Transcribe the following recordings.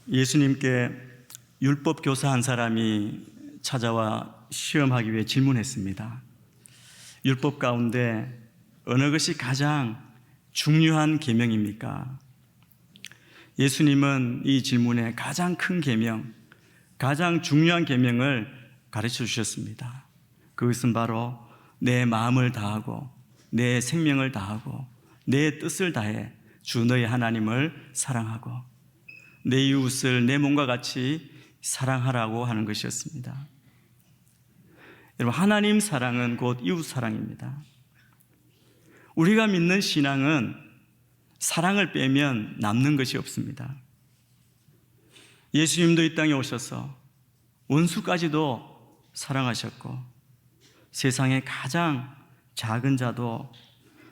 예수님께 율법 교사 한 사람이 찾아와 시험하기 위해 질문했습니다. 율법 가운데 어느 것이 가장 중요한 계명입니까? 예수님은 이 질문에 가장 큰 계명, 가장 중요한 계명을 가르쳐 주셨습니다. 그것은 바로 내 마음을 다하고 내 생명을 다하고 내 뜻을 다해 주 너희 하나님을 사랑하고 내 이웃을 내 몸과 같이 사랑하라고 하는 것이었습니다. 여러분, 하나님 사랑은 곧 이웃 사랑입니다. 우리가 믿는 신앙은 사랑을 빼면 남는 것이 없습니다. 예수님도 이 땅에 오셔서 원수까지도 사랑하셨고 세상의 가장 작은 자도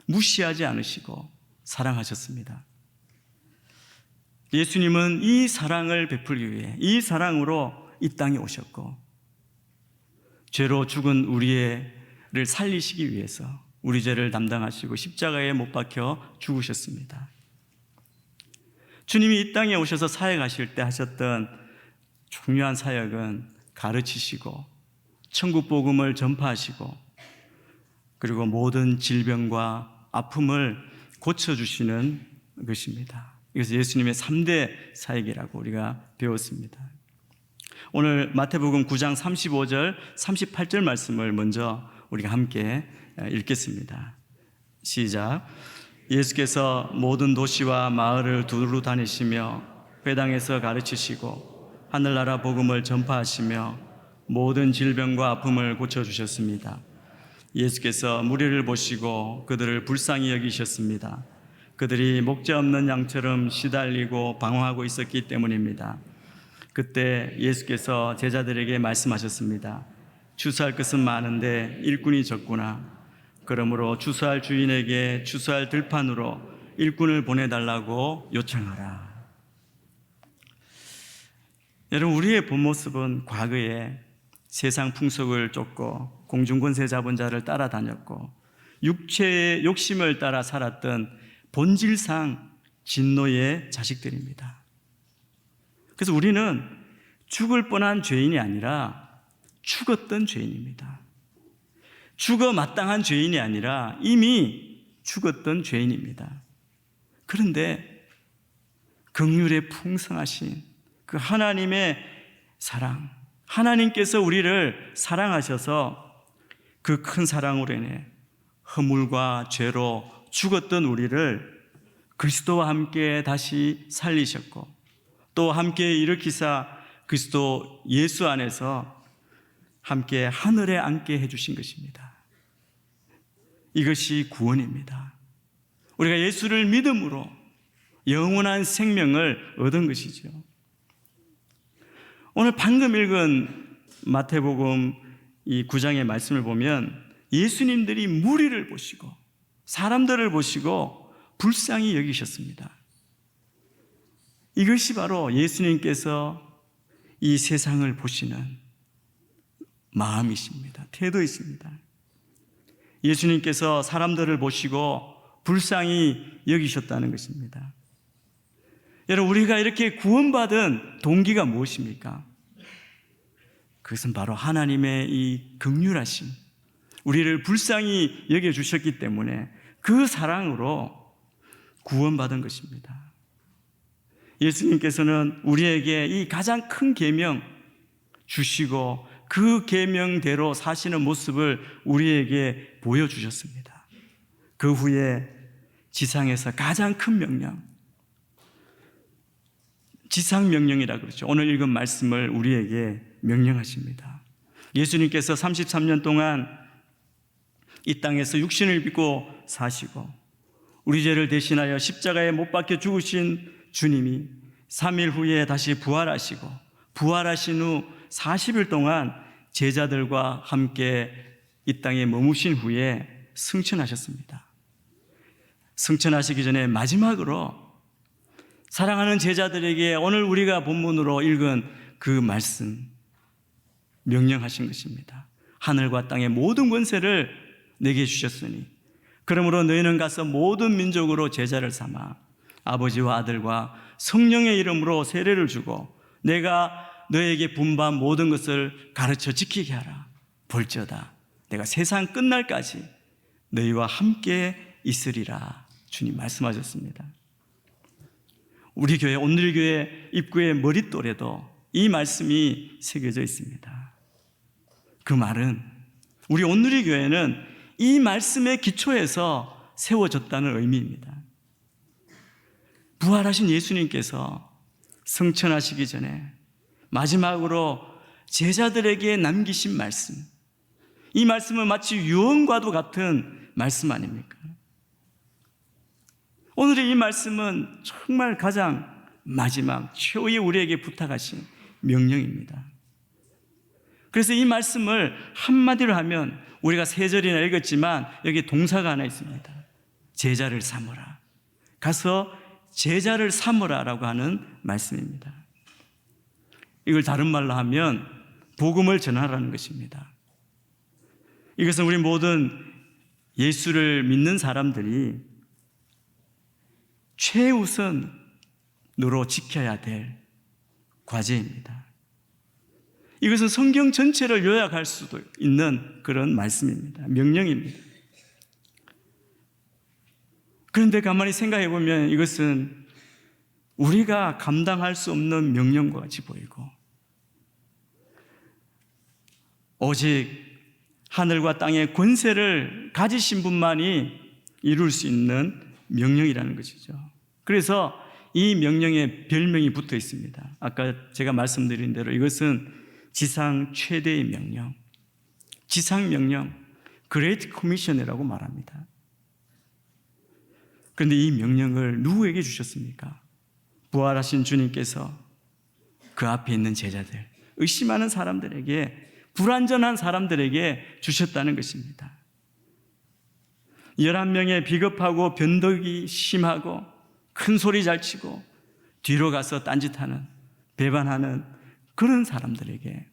무시하지 않으시고 사랑하셨습니다. 예수님은 이 사랑을 베풀기 위해 이 사랑으로 이 땅에 오셨고 죄로 죽은 우리를 살리시기 위해서 우리 죄를 담당하시고 십자가에 못 박혀 죽으셨습니다. 주님이 이 땅에 오셔서 사역하실 때 하셨던 중요한 사역은 가르치시고 천국 복음을 전파하시고 그리고 모든 질병과 아픔을 고쳐주시는 것입니다. 이것은 예수님의 3대 사역이라고 우리가 배웠습니다. 오늘 마태복음 9장 35절, 38절 말씀을 먼저 우리가 함께 읽겠습니다. 시작. 예수께서 모든 도시와 마을을 두루 다니시며 회당에서 가르치시고 하늘나라 복음을 전파하시며 모든 질병과 아픔을 고쳐주셨습니다. 예수께서 무리를 보시고 그들을 불쌍히 여기셨습니다. 그들이 목자 없는 양처럼 시달리고 방황하고 있었기 때문입니다. 그때 예수께서 제자들에게 말씀하셨습니다. 추수할 것은 많은데 일꾼이 적구나. 그러므로 추수할 주인에게 추수할 들판으로 일꾼을 보내달라고 요청하라. 여러분, 우리의 본 모습은 과거에 세상 풍속을 쫓고 공중권세 잡은 자를 따라다녔고 육체의 욕심을 따라 살았던 본질상 진노의 자식들입니다. 그래서 우리는 죽을 뻔한 죄인이 아니라 죽었던 죄인입니다. 죽어 마땅한 죄인이 아니라 이미 죽었던 죄인입니다. 그런데 긍휼의 풍성하신 그 하나님의 사랑, 하나님께서 우리를 사랑하셔서 그 큰 사랑으로 인해 허물과 죄로 죽었던 우리를 그리스도와 함께 다시 살리셨고 또 함께 일으키사 그리스도 예수 안에서 함께 하늘에 앉게 해주신 것입니다. 이것이 구원입니다. 우리가 예수를 믿음으로 영원한 생명을 얻은 것이죠. 오늘 방금 읽은 마태복음 이 9장의 말씀을 보면 예수님들이 무리를 보시고 사람들을 보시고 불쌍히 여기셨습니다. 이것이 바로 예수님께서 이 세상을 보시는 마음이십니다. 태도이십니다. 예수님께서 사람들을 보시고 불쌍히 여기셨다는 것입니다. 여러분, 우리가 이렇게 구원받은 동기가 무엇입니까? 그것은 바로 하나님의 이 긍휼하심, 우리를 불쌍히 여겨주셨기 때문에 그 사랑으로 구원받은 것입니다. 예수님께서는 우리에게 이 가장 큰 계명 주시고 그 계명대로 사시는 모습을 우리에게 보여주셨습니다. 그 후에 지상에서 가장 큰 명령, 지상명령이라고 그러죠. 오늘 읽은 말씀을 우리에게 명령하십니다. 예수님께서 33년 동안 이 땅에서 육신을 입고 사시고 우리 죄를 대신하여 십자가에 못 박혀 죽으신 주님이 3일 후에 다시 부활하시고 부활하신 후 40일 동안 제자들과 함께 이 땅에 머무신 후에 승천하셨습니다. 승천하시기 전에 마지막으로 사랑하는 제자들에게 오늘 우리가 본문으로 읽은 그 말씀 명령하신 것입니다. 하늘과 땅의 모든 권세를 내게 주셨으니 그러므로 너희는 가서 모든 민족으로 제자를 삼아 아버지와 아들과 성령의 이름으로 세례를 주고 내가 너에게 분부한 모든 것을 가르쳐 지키게 하라. 볼지어다 내가 세상 끝날까지 너희와 함께 있으리라. 주님 말씀하셨습니다. 우리 교회 온누리교회 입구의 머릿돌에도 이 말씀이 새겨져 있습니다. 그 말은 우리 온누리교회는 이 말씀의 기초에서 세워졌다는 의미입니다. 부활하신 예수님께서 승천하시기 전에 마지막으로 제자들에게 남기신 말씀, 이 말씀은 마치 유언과도 같은 말씀 아닙니까? 오늘의 이 말씀은 정말 가장 마지막 최후의 우리에게 부탁하신 명령입니다. 그래서 이 말씀을 한마디로 하면 우리가 세 절이나 읽었지만 여기 동사가 하나 있습니다. 제자를 삼으라. 가서 제자를 삼으라라고 하는 말씀입니다. 이걸 다른 말로 하면 복음을 전하라는 것입니다. 이것은 우리 모든 예수를 믿는 사람들이 최우선으로 지켜야 될 과제입니다. 이것은 성경 전체를 요약할 수도 있는 그런 말씀입니다. 명령입니다. 그런데 가만히 생각해 보면 이것은 우리가 감당할 수 없는 명령과 같이 보이고 오직 하늘과 땅의 권세를 가지신 분만이 이룰 수 있는 명령이라는 것이죠. 그래서 이 명령에 별명이 붙어 있습니다. 아까 제가 말씀드린 대로 이것은 지상 최대의 명령, 지상 명령, 그레이트 커미션이라고 말합니다. 그런데 이 명령을 누구에게 주셨습니까? 부활하신 주님께서 그 앞에 있는 제자들, 의심하는 사람들에게, 불완전한 사람들에게 주셨다는 것입니다. 11명의 비겁하고 변덕이 심하고 큰 소리 잘 치고 뒤로 가서 딴짓하는, 배반하는 그런 사람들에게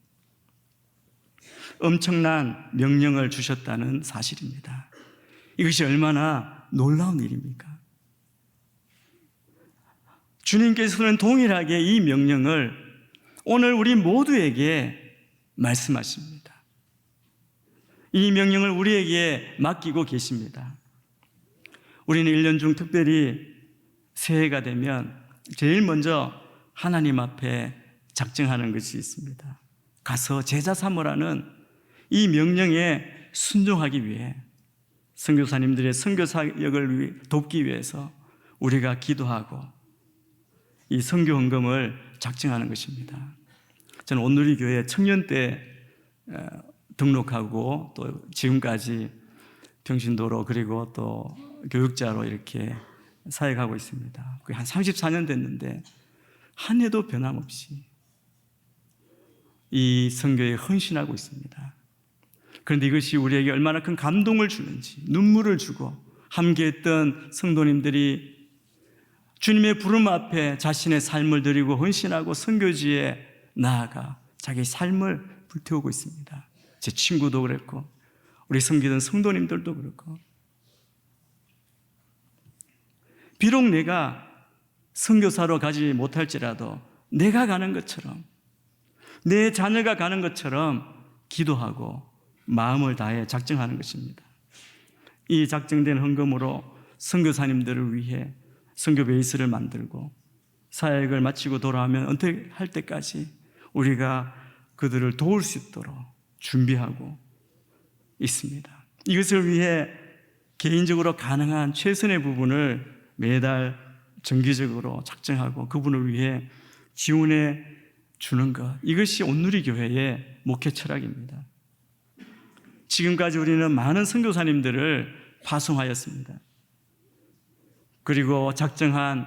엄청난 명령을 주셨다는 사실입니다. 이것이 얼마나 놀라운 일입니까? 주님께서는 동일하게 이 명령을 오늘 우리 모두에게 말씀하십니다. 이 명령을 우리에게 맡기고 계십니다. 우리는 1년 중 특별히 새해가 되면 제일 먼저 하나님 앞에 작정하는 것이 있습니다. 가서 제자 삼으라는 이 명령에 순종하기 위해 선교사님들의 선교 사역을 돕기 위해서 우리가 기도하고 이 선교 헌금을 작정하는 것입니다. 저는 온누리교회 청년 때 등록하고 또 지금까지 평신도로 그리고 또 교육자로 이렇게 사역하고 있습니다. 그게 한 34년 됐는데 한 해도 변함없이 이 선교에 헌신하고 있습니다. 그런데 이것이 우리에게 얼마나 큰 감동을 주는지, 눈물을 주고 함께했던 성도님들이 주님의 부름 앞에 자신의 삶을 드리고 헌신하고 선교지에 나아가 자기 삶을 불태우고 있습니다. 제 친구도 그랬고 우리 섬기던 성도님들도 그렇고, 비록 내가 선교사로 가지 못할지라도 내가 가는 것처럼, 내 자녀가 가는 것처럼 기도하고 마음을 다해 작정하는 것입니다. 이 작정된 헌금으로 선교사님들을 위해 선교 베이스를 만들고 사역을 마치고 돌아오면 은퇴할 때까지 우리가 그들을 도울 수 있도록 준비하고 있습니다. 이것을 위해 개인적으로 가능한 최선의 부분을 매달 정기적으로 작정하고 그분을 위해 지원해 주는 것, 이것이 온누리교회의 목회 철학입니다. 지금까지 우리는 많은 선교사님들을 파송하였습니다. 그리고 작정한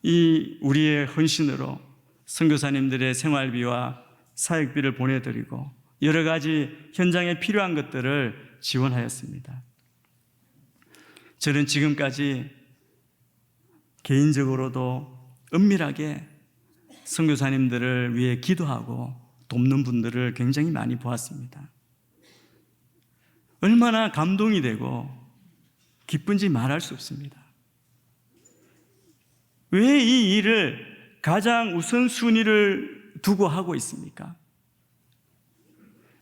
이 우리의 헌신으로 선교사님들의 생활비와 사역비를 보내드리고 여러 가지 현장에 필요한 것들을 지원하였습니다. 저는 지금까지 개인적으로도 은밀하게 선교사님들을 위해 기도하고 돕는 분들을 굉장히 많이 보았습니다. 얼마나 감동이 되고 기쁜지 말할 수 없습니다. 왜 이 일을 가장 우선순위를 두고 하고 있습니까?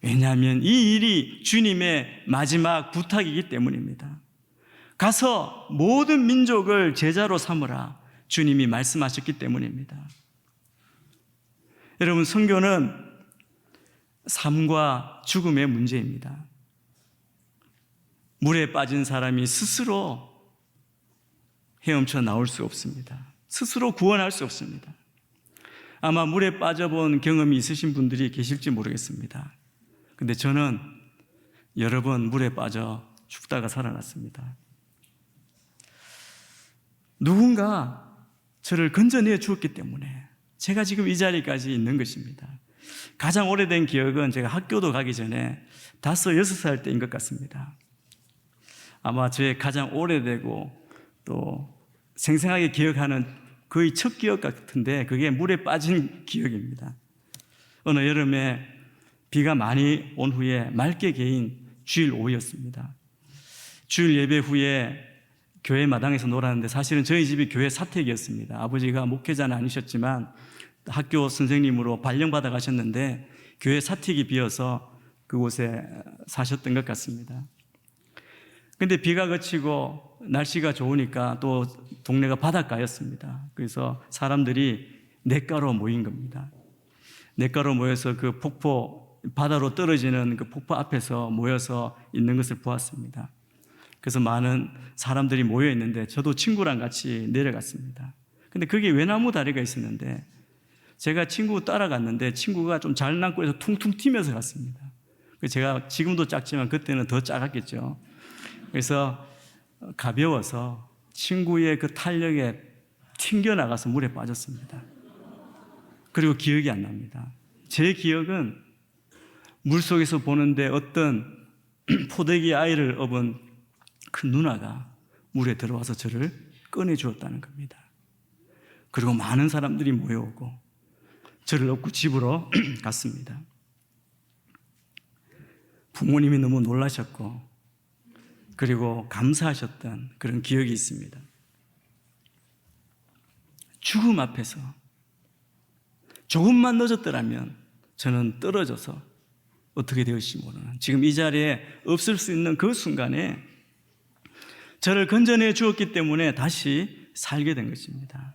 왜냐하면 이 일이 주님의 마지막 부탁이기 때문입니다. 가서 모든 민족을 제자로 삼으라 주님이 말씀하셨기 때문입니다. 여러분, 선교는 삶과 죽음의 문제입니다. 물에 빠진 사람이 스스로 헤엄쳐 나올 수 없습니다. 스스로 구원할 수 없습니다. 아마 물에 빠져본 경험이 있으신 분들이 계실지 모르겠습니다. 근데 저는 여러 번 물에 빠져 죽다가 살아났습니다. 누군가 저를 건져내 주었기 때문에 제가 지금 이 자리까지 있는 것입니다. 가장 오래된 기억은 제가 학교도 가기 전에 5, 6살 때인 것 같습니다. 아마 저의 가장 오래되고 또 생생하게 기억하는 거의 첫 기억 같은데 그게 물에 빠진 기억입니다. 어느 여름에 비가 많이 온 후에 맑게 개인 주일 오후였습니다. 주일 예배 후에 교회 마당에서 놀았는데 사실은 저희 집이 교회 사택이었습니다. 아버지가 목회자는 아니셨지만 학교 선생님으로 발령받아 가셨는데 교회 사택이 비어서 그곳에 사셨던 것 같습니다. 근데 비가 그치고 날씨가 좋으니까 또 동네가 바닷가였습니다. 그래서 사람들이 냇가로 모인 겁니다. 냇가로 모여서 그 폭포, 바다로 떨어지는 그 폭포 앞에서 모여서 있는 것을 보았습니다. 그래서 많은 사람들이 모여 있는데 저도 친구랑 같이 내려갔습니다. 근데 거기에 외나무 다리가 있었는데 제가 친구 따라갔는데 친구가 좀 잘난고 해서 퉁퉁 튀면서 갔습니다. 제가 지금도 작지만 그때는 더 작았겠죠. 그래서 가벼워서 친구의 그 탄력에 튕겨나가서 물에 빠졌습니다. 그리고 기억이 안 납니다. 제 기억은 물속에서 보는데 어떤 포대기 아이를 업은 그 누나가 물에 들어와서 저를 꺼내주었다는 겁니다. 그리고 많은 사람들이 모여오고 저를 업고 집으로 갔습니다. 부모님이 너무 놀라셨고 그리고 감사하셨던 그런 기억이 있습니다. 죽음 앞에서 조금만 늦었더라면 저는 떨어져서 어떻게 되었을지 모르는 지금 이 자리에 없을 수 있는 그 순간에 저를 건져내 주었기 때문에 다시 살게 된 것입니다.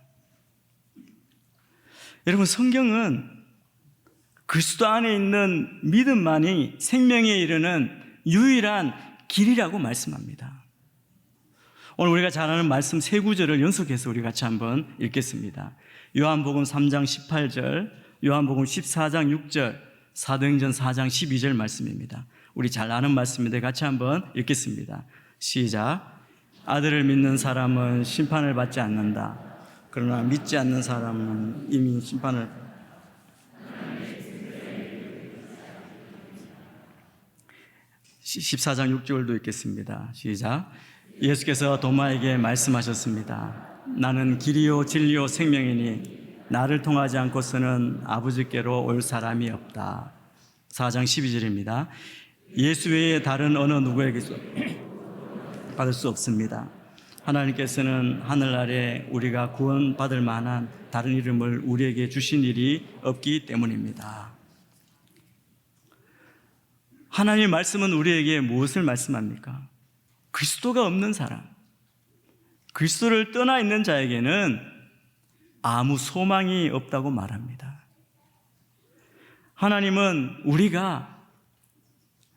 여러분, 성경은 그리스도 안에 있는 믿음만이 생명에 이르는 유일한 길이라고 말씀합니다. 오늘 우리가 잘 아는 말씀 세 구절을 연속해서 우리 같이 한번 읽겠습니다. 요한복음 3장 18절, 요한복음 14장 6절, 사도행전 4장 12절 말씀입니다. 우리 잘 아는 말씀인데 같이 한번 읽겠습니다. 시작. 아들을 믿는 사람은 심판을 받지 않는다. 그러나 믿지 않는 사람은 이미 심판을 14장 6절도 읽겠습니다. 시작. 예수께서 도마에게 말씀하셨습니다. 나는 길이요 진리요 생명이니 나를 통하지 않고서는 아버지께로 올 사람이 없다. 4장 12절입니다. 예수 외에 다른 어느 누구에게도 받을 수 없습니다. 하나님께서는 하늘 아래 우리가 구원받을 만한 다른 이름을 우리에게 주신 일이 없기 때문입니다. 하나님의 말씀은 우리에게 무엇을 말씀합니까? 그리스도가 없는 사람, 그리스도를 떠나 있는 자에게는 아무 소망이 없다고 말합니다. 하나님은 우리가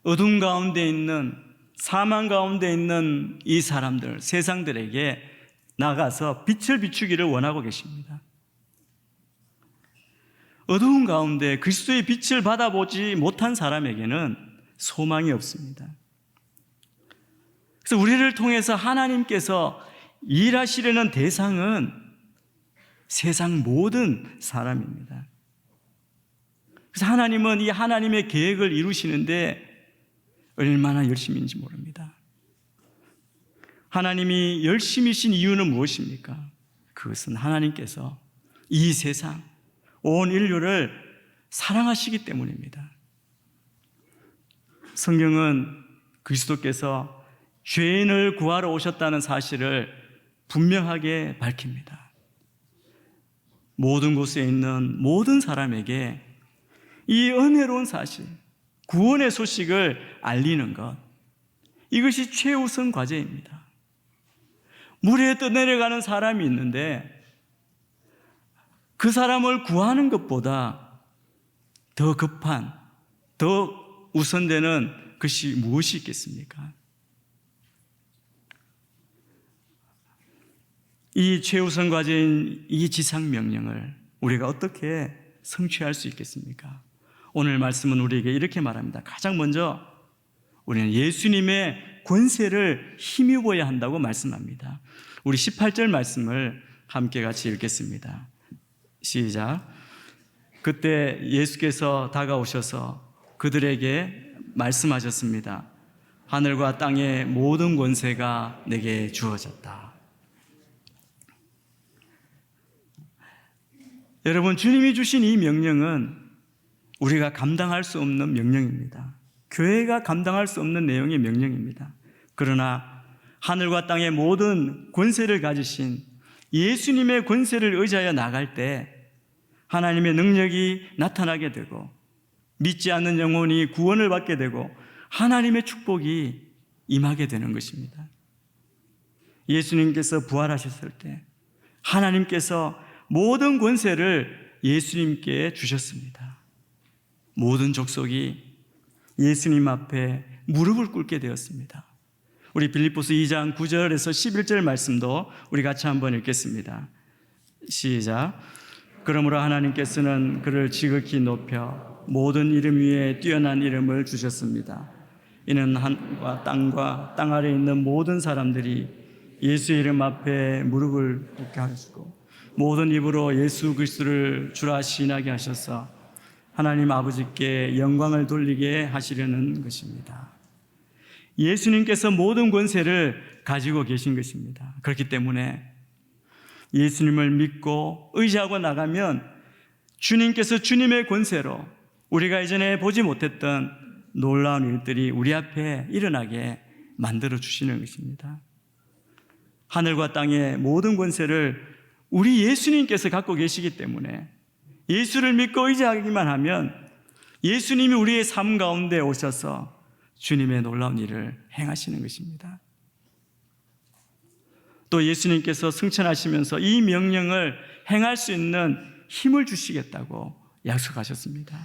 어둠 가운데 있는, 사망 가운데 있는 이 사람들, 세상들에게 나가서 빛을 비추기를 원하고 계십니다. 어두운 가운데 그리스도의 빛을 받아보지 못한 사람에게는 소망이 없습니다. 그래서 우리를 통해서 하나님께서 일하시려는 대상은 세상 모든 사람입니다. 그래서 하나님은 이 하나님의 계획을 이루시는데 얼마나 열심인지 모릅니다. 하나님이 열심이신 이유는 무엇입니까? 그것은 하나님께서 이 세상, 온 인류를 사랑하시기 때문입니다. 성경은 그리스도께서 죄인을 구하러 오셨다는 사실을 분명하게 밝힙니다. 모든 곳에 있는 모든 사람에게 이 은혜로운 사실, 구원의 소식을 알리는 것, 이것이 최우선 과제입니다. 물에 떠내려가는 사람이 있는데 그 사람을 구하는 것보다 더 급한, 더 우선되는 것이 무엇이 있겠습니까? 이 최우선 과제인 이 지상명령을 우리가 어떻게 성취할 수 있겠습니까? 오늘 말씀은 우리에게 이렇게 말합니다. 가장 먼저 우리는 예수님의 권세를 힘입어야 한다고 말씀합니다. 우리 18절 말씀을 함께 같이 읽겠습니다. 시작. 그때 예수께서 다가오셔서 그들에게 말씀하셨습니다. 하늘과 땅의 모든 권세가 내게 주어졌다. 여러분, 주님이 주신 이 명령은 우리가 감당할 수 없는 명령입니다. 교회가 감당할 수 없는 내용의 명령입니다. 그러나 하늘과 땅의 모든 권세를 가지신 예수님의 권세를 의지하여 나갈 때 하나님의 능력이 나타나게 되고 믿지 않는 영혼이 구원을 받게 되고 하나님의 축복이 임하게 되는 것입니다. 예수님께서 부활하셨을 때 하나님께서 모든 권세를 예수님께 주셨습니다. 모든 족속이 예수님 앞에 무릎을 꿇게 되었습니다. 우리 빌립보서 2장 9절에서 11절 말씀도 우리 같이 한번 읽겠습니다. 시작. 그러므로 하나님께서는 그를 지극히 높여 모든 이름 위에 뛰어난 이름을 주셨습니다. 이는 하늘과 땅과 땅 아래에 있는 모든 사람들이 예수의 이름 앞에 무릎을 꿇게 하시고 모든 입으로 예수 그리스도를 주라 시인하게 하셔서 하나님 아버지께 영광을 돌리게 하시려는 것입니다. 예수님께서 모든 권세를 가지고 계신 것입니다. 그렇기 때문에 예수님을 믿고 의지하고 나가면 주님께서 주님의 권세로 우리가 이전에 보지 못했던 놀라운 일들이 우리 앞에 일어나게 만들어 주시는 것입니다. 하늘과 땅의 모든 권세를 우리 예수님께서 갖고 계시기 때문에 예수를 믿고 의지하기만 하면 예수님이 우리의 삶 가운데 오셔서 주님의 놀라운 일을 행하시는 것입니다. 또 예수님께서 승천하시면서 이 명령을 행할 수 있는 힘을 주시겠다고 약속하셨습니다.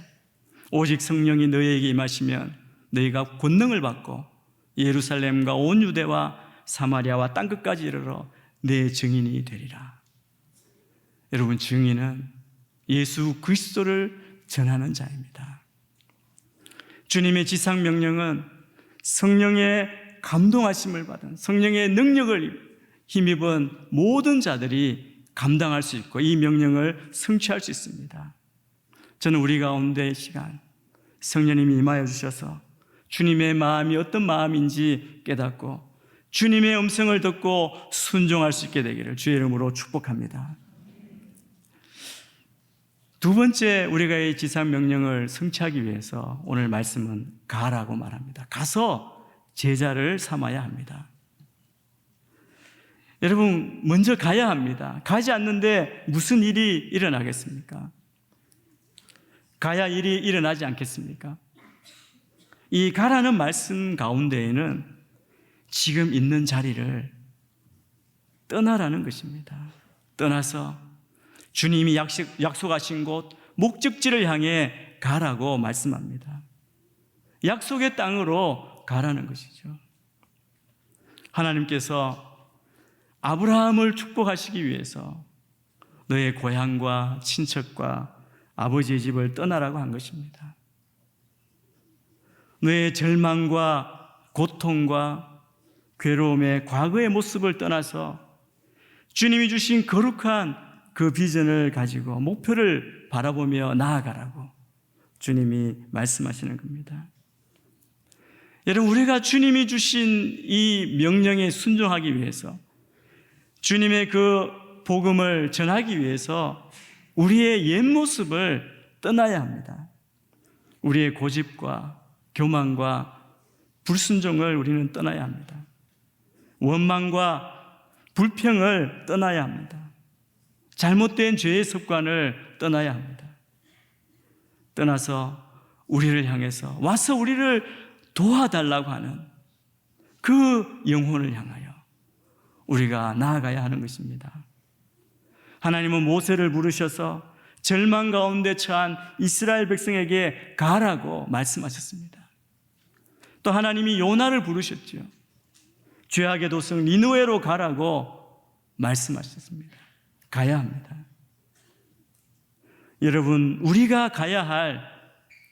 오직 성령이 너희에게 임하시면 너희가 권능을 받고 예루살렘과 온 유대와 사마리아와 땅끝까지 이르러 내 증인이 되리라. 여러분, 증인은 예수 그리스도를 전하는 자입니다. 주님의 지상 명령은 성령의 감동하심을 받은, 성령의 능력을 힘입은 모든 자들이 감당할 수 있고 이 명령을 성취할 수 있습니다. 저는 우리 가운데 시간 성령님이 임하여 주셔서 주님의 마음이 어떤 마음인지 깨닫고 주님의 음성을 듣고 순종할 수 있게 되기를 주의 이름으로 축복합니다. 두 번째, 우리가 이 지상 명령을 성취하기 위해서 오늘 말씀은 가라고 말합니다. 가서 제자를 삼아야 합니다. 여러분, 먼저 가야 합니다. 가지 않는데 무슨 일이 일어나겠습니까? 가야 일이 일어나지 않겠습니까? 이 가라는 말씀 가운데에는 지금 있는 자리를 떠나라는 것입니다. 떠나서 주님이 약속하신 곳 목적지를 향해 가라고 말씀합니다. 약속의 땅으로 가라는 것이죠. 하나님께서 아브라함을 축복하시기 위해서 너의 고향과 친척과 아버지의 집을 떠나라고 한 것입니다. 너의 절망과 고통과 괴로움의 과거의 모습을 떠나서 주님이 주신 거룩한 그 비전을 가지고 목표를 바라보며 나아가라고 주님이 말씀하시는 겁니다. 여러분, 우리가 주님이 주신 이 명령에 순종하기 위해서, 주님의 그 복음을 전하기 위해서 우리의 옛 모습을 떠나야 합니다. 우리의 고집과 교만과 불순종을 우리는 떠나야 합니다. 원망과 불평을 떠나야 합니다. 잘못된 죄의 습관을 떠나야 합니다. 떠나서 우리를 향해서 와서 우리를 도와달라고 하는 그 영혼을 향하여 우리가 나아가야 하는 것입니다. 하나님은 모세를 부르셔서 절망 가운데 처한 이스라엘 백성에게 가라고 말씀하셨습니다. 또 하나님이 요나를 부르셨죠. 죄악의 도성 니느웨로 가라고 말씀하셨습니다. 가야 합니다. 여러분, 우리가 가야 할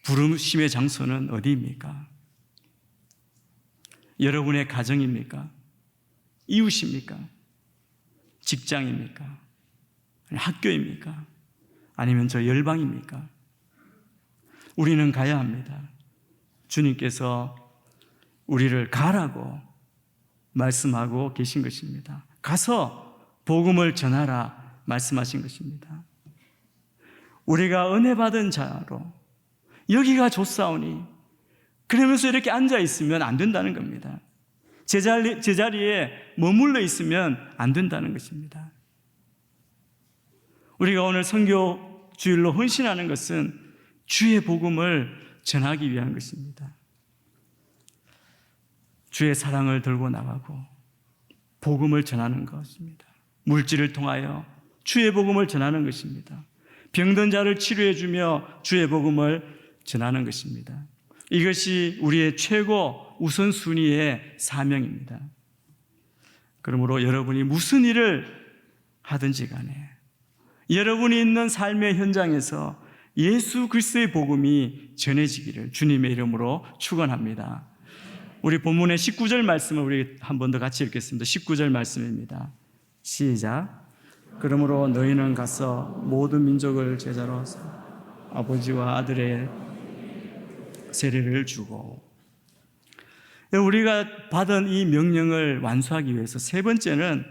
부르심의 장소는 어디입니까? 여러분의 가정입니까? 이웃입니까? 직장입니까? 학교입니까? 아니면 저 열방입니까? 우리는 가야 합니다. 주님께서 우리를 가라고 말씀하고 계신 것입니다. 가서 복음을 전하라 말씀하신 것입니다. 우리가 은혜 받은 자로 여기가 좋사오니 그러면서 이렇게 앉아 있으면 안 된다는 겁니다. 제자리에 머물러 있으면 안 된다는 것입니다. 우리가 오늘 선교 주일로 헌신하는 것은 주의 복음을 전하기 위한 것입니다. 주의 사랑을 들고 나가고 복음을 전하는 것입니다. 물질을 통하여 주의 복음을 전하는 것입니다. 병든 자를 치료해 주며 주의 복음을 전하는 것입니다. 이것이 우리의 최고 우선순위의 사명입니다. 그러므로 여러분이 무슨 일을 하든지 간에 여러분이 있는 삶의 현장에서 예수 그리스도의 복음이 전해지기를 주님의 이름으로 축원합니다. 우리 본문의 19절 말씀을 우리 한 번 더 같이 읽겠습니다. 19절 말씀입니다. 시작. 그러므로 너희는 가서 모든 민족을 제자로 아버지와 아들의 세례를 주고. 우리가 받은 이 명령을 완수하기 위해서 세 번째는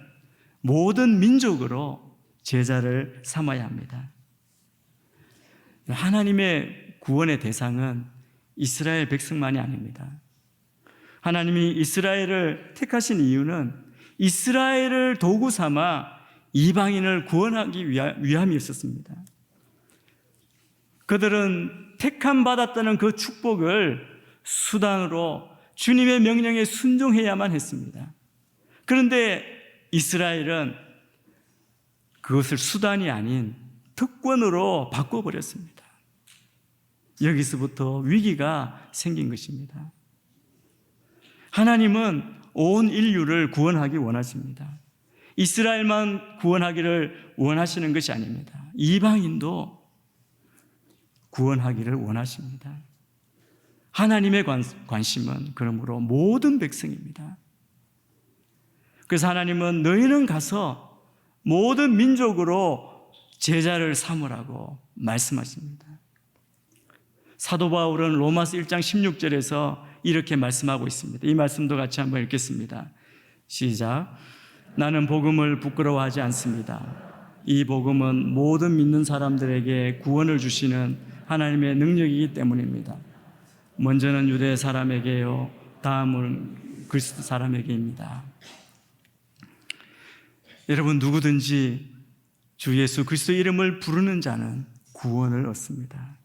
모든 민족으로 제자를 삼아야 합니다. 하나님의 구원의 대상은 이스라엘 백성만이 아닙니다. 하나님이 이스라엘을 택하신 이유는 이스라엘을 도구 삼아 이방인을 구원하기 위함이 있었습니다. 그들은 택함 받았다는 그 축복을 수단으로 주님의 명령에 순종해야만 했습니다. 그런데 이스라엘은 그것을 수단이 아닌 특권으로 바꿔버렸습니다. 여기서부터 위기가 생긴 것입니다. 하나님은 온 인류를 구원하기 원하십니다. 이스라엘만 구원하기를 원하시는 것이 아닙니다. 이방인도 구원하기를 원하십니다. 하나님의 관심은 그러므로 모든 백성입니다. 그래서 하나님은 너희는 가서 모든 민족으로 제자를 삼으라고 말씀하십니다. 사도 바울은 로마서 1장 16절에서 이렇게 말씀하고 있습니다. 이 말씀도 같이 한번 읽겠습니다. 시작. 나는 복음을 부끄러워하지 않습니다. 이 복음은 모든 믿는 사람들에게 구원을 주시는 하나님의 능력이기 때문입니다. 먼저는 유대 사람에게요, 다음은 그리스도 사람에게입니다. 여러분, 누구든지 주 예수 그리스도 이름을 부르는 자는 구원을 얻습니다.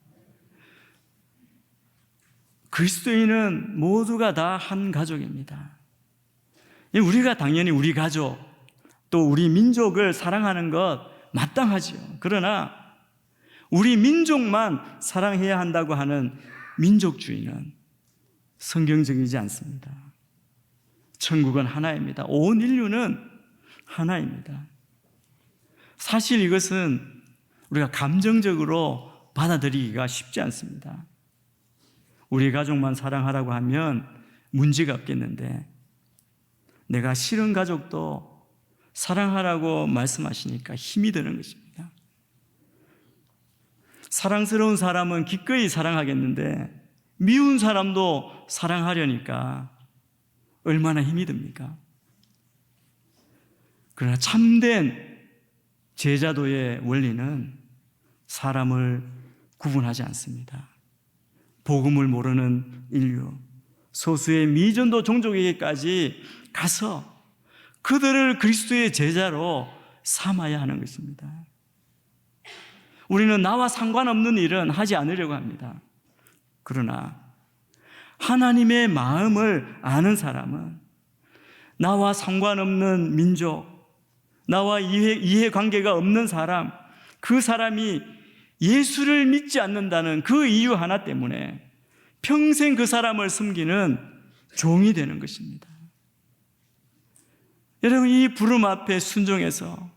그리스도인은 모두가 다 한 가족입니다. 우리가 당연히 우리 가족, 또 우리 민족을 사랑하는 것 마땅하지요. 그러나 우리 민족만 사랑해야 한다고 하는 민족주의는 성경적이지 않습니다. 천국은 하나입니다. 온 인류는 하나입니다. 사실 이것은 우리가 감정적으로 받아들이기가 쉽지 않습니다. 우리 가족만 사랑하라고 하면 문제가 없겠는데 내가 싫은 가족도 사랑하라고 말씀하시니까 힘이 드는 것입니다. 사랑스러운 사람은 기꺼이 사랑하겠는데 미운 사람도 사랑하려니까 얼마나 힘이 듭니까? 그러나 참된 제자도의 원리는 사람을 구분하지 않습니다. 복음을 모르는 인류, 소수의 미전도 종족에게까지 가서 그들을 그리스도의 제자로 삼아야 하는 것입니다. 우리는 나와 상관없는 일은 하지 않으려고 합니다. 그러나 하나님의 마음을 아는 사람은 나와 상관없는 민족, 나와 이해관계가 없는 사람, 그 사람이 예수를 믿지 않는다는 그 이유 하나 때문에 평생 그 사람을 섬기는 종이 되는 것입니다. 여러분, 이 부름 앞에 순종해서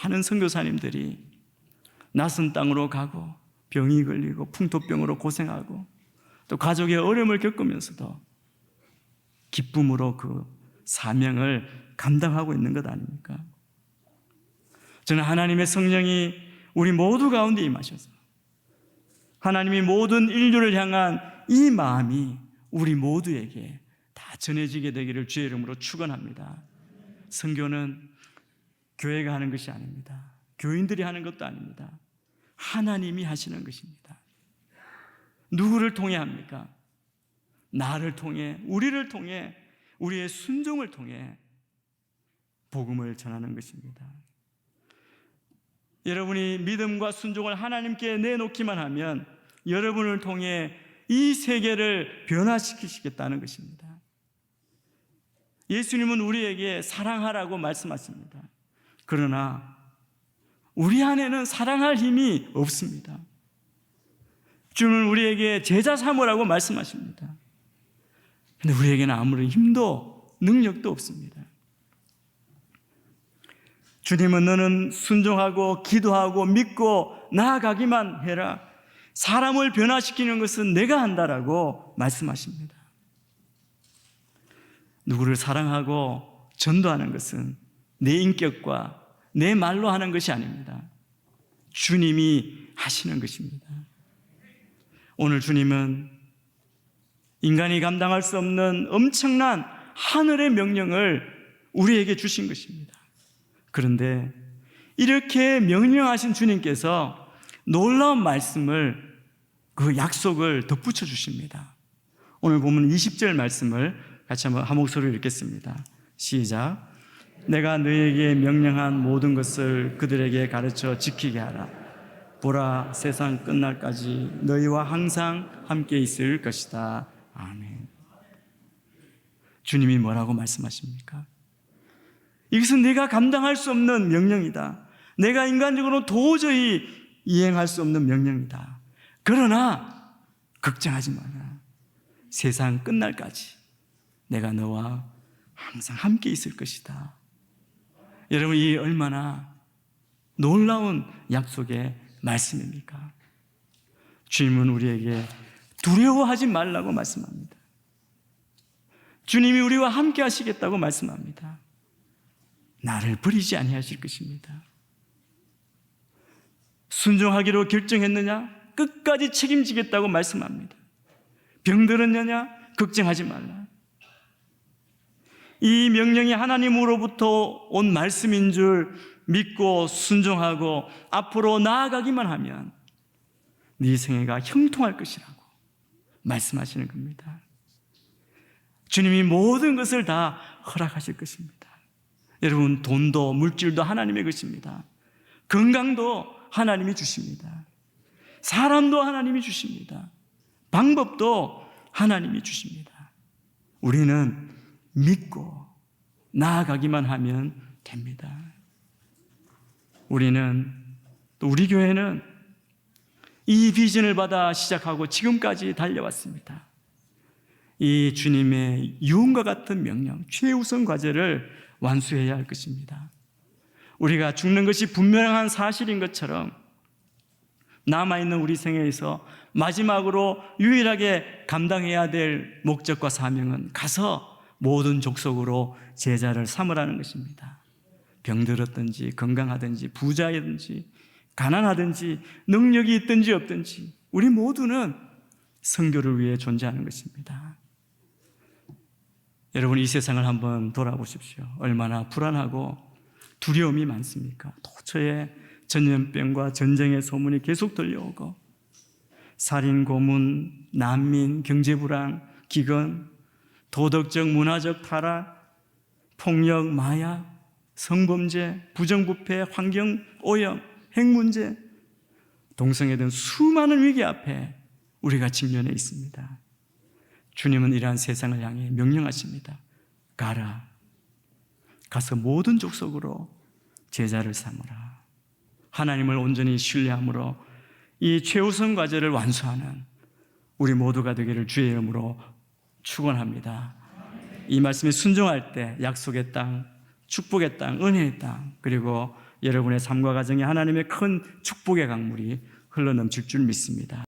많은 선교사님들이 낯선 땅으로 가고 병이 걸리고 풍토병으로 고생하고 또 가족의 어려움을 겪으면서도 기쁨으로 그 사명을 감당하고 있는 것 아닙니까? 저는 하나님의 성령이 우리 모두 가운데 임하셔서 하나님이 모든 인류를 향한 이 마음이 우리 모두에게 다 전해지게 되기를 주의 이름으로 축원합니다. 선교는 교회가 하는 것이 아닙니다. 교인들이 하는 것도 아닙니다. 하나님이 하시는 것입니다. 누구를 통해 합니까? 나를 통해, 우리를 통해, 우리의 순종을 통해 복음을 전하는 것입니다. 여러분이 믿음과 순종을 하나님께 내놓기만 하면 여러분을 통해 이 세계를 변화시키시겠다는 것입니다. 예수님은 우리에게 사랑하라고 말씀하십니다. 그러나 우리 안에는 사랑할 힘이 없습니다. 주는 우리에게 제자 삼으라고 말씀하십니다. 그런데 우리에게는 아무런 힘도 능력도 없습니다. 주님은 너는 순종하고 기도하고 믿고 나아가기만 해라. 사람을 변화시키는 것은 내가 한다라고 말씀하십니다. 누구를 사랑하고 전도하는 것은 내 인격과 내 말로 하는 것이 아닙니다. 주님이 하시는 것입니다. 오늘 주님은 인간이 감당할 수 없는 엄청난 하늘의 명령을 우리에게 주신 것입니다. 그런데 이렇게 명령하신 주님께서 놀라운 말씀을, 그 약속을 덧붙여 주십니다. 오늘 보면 20절 말씀을 같이 한번 한 목소리로 읽겠습니다. 시작. 내가 너희에게 명령한 모든 것을 그들에게 가르쳐 지키게 하라. 보라, 세상 끝날까지 너희와 항상 함께 있을 것이다. 아멘. 주님이 뭐라고 말씀하십니까? 이것은 내가 감당할 수 없는 명령이다. 내가 인간적으로 도저히 이행할 수 없는 명령이다. 그러나 걱정하지 마라. 세상 끝날까지 내가 너와 항상 함께 있을 것이다. 여러분, 이 얼마나 놀라운 약속의 말씀입니까? 주님은 우리에게 두려워하지 말라고 말씀합니다. 주님이 우리와 함께 하시겠다고 말씀합니다. 나를 버리지 아니하실 것입니다. 순종하기로 결정했느냐? 끝까지 책임지겠다고 말씀합니다. 병들었느냐? 걱정하지 말라. 이 명령이 하나님으로부터 온 말씀인 줄 믿고 순종하고 앞으로 나아가기만 하면 네 생애가 형통할 것이라고 말씀하시는 겁니다. 주님이 모든 것을 다 허락하실 것입니다. 여러분, 돈도 물질도 하나님의 것입니다. 건강도 하나님이 주십니다. 사람도 하나님이 주십니다. 방법도 하나님이 주십니다. 우리는 믿고 나아가기만 하면 됩니다. 우리 교회는 이 비전을 받아 시작하고 지금까지 달려왔습니다. 이 주님의 유언과 같은 명령, 최우선 과제를 완수해야 할 것입니다. 우리가 죽는 것이 분명한 사실인 것처럼 남아있는 우리 생애에서 마지막으로 유일하게 감당해야 될 목적과 사명은 가서 모든 족속으로 제자를 삼으라는 것입니다. 병들었든지 건강하든지 부자이든지 가난하든지 능력이 있든지 없든지 우리 모두는 선교를 위해 존재하는 것입니다. 여러분, 이 세상을 한번 돌아보십시오. 얼마나 불안하고 두려움이 많습니까? 도처에 전염병과 전쟁의 소문이 계속 들려오고 살인, 고문, 난민, 경제불안, 기근, 도덕적, 문화적 타락, 폭력, 마약, 성범죄, 부정부패, 환경오염, 핵문제, 동성애든 수많은 위기 앞에 우리가 직면해 있습니다. 주님은 이러한 세상을 향해 명령하십니다. 가라. 가서 모든 족속으로 제자를 삼으라. 하나님을 온전히 신뢰함으로 이 최우선 과제를 완수하는 우리 모두가 되기를 주의 이름으로 축원합니다. 이 말씀에 순종할 때 약속의 땅, 축복의 땅, 은혜의 땅, 그리고 여러분의 삶과 가정에 하나님의 큰 축복의 강물이 흘러넘칠 줄 믿습니다.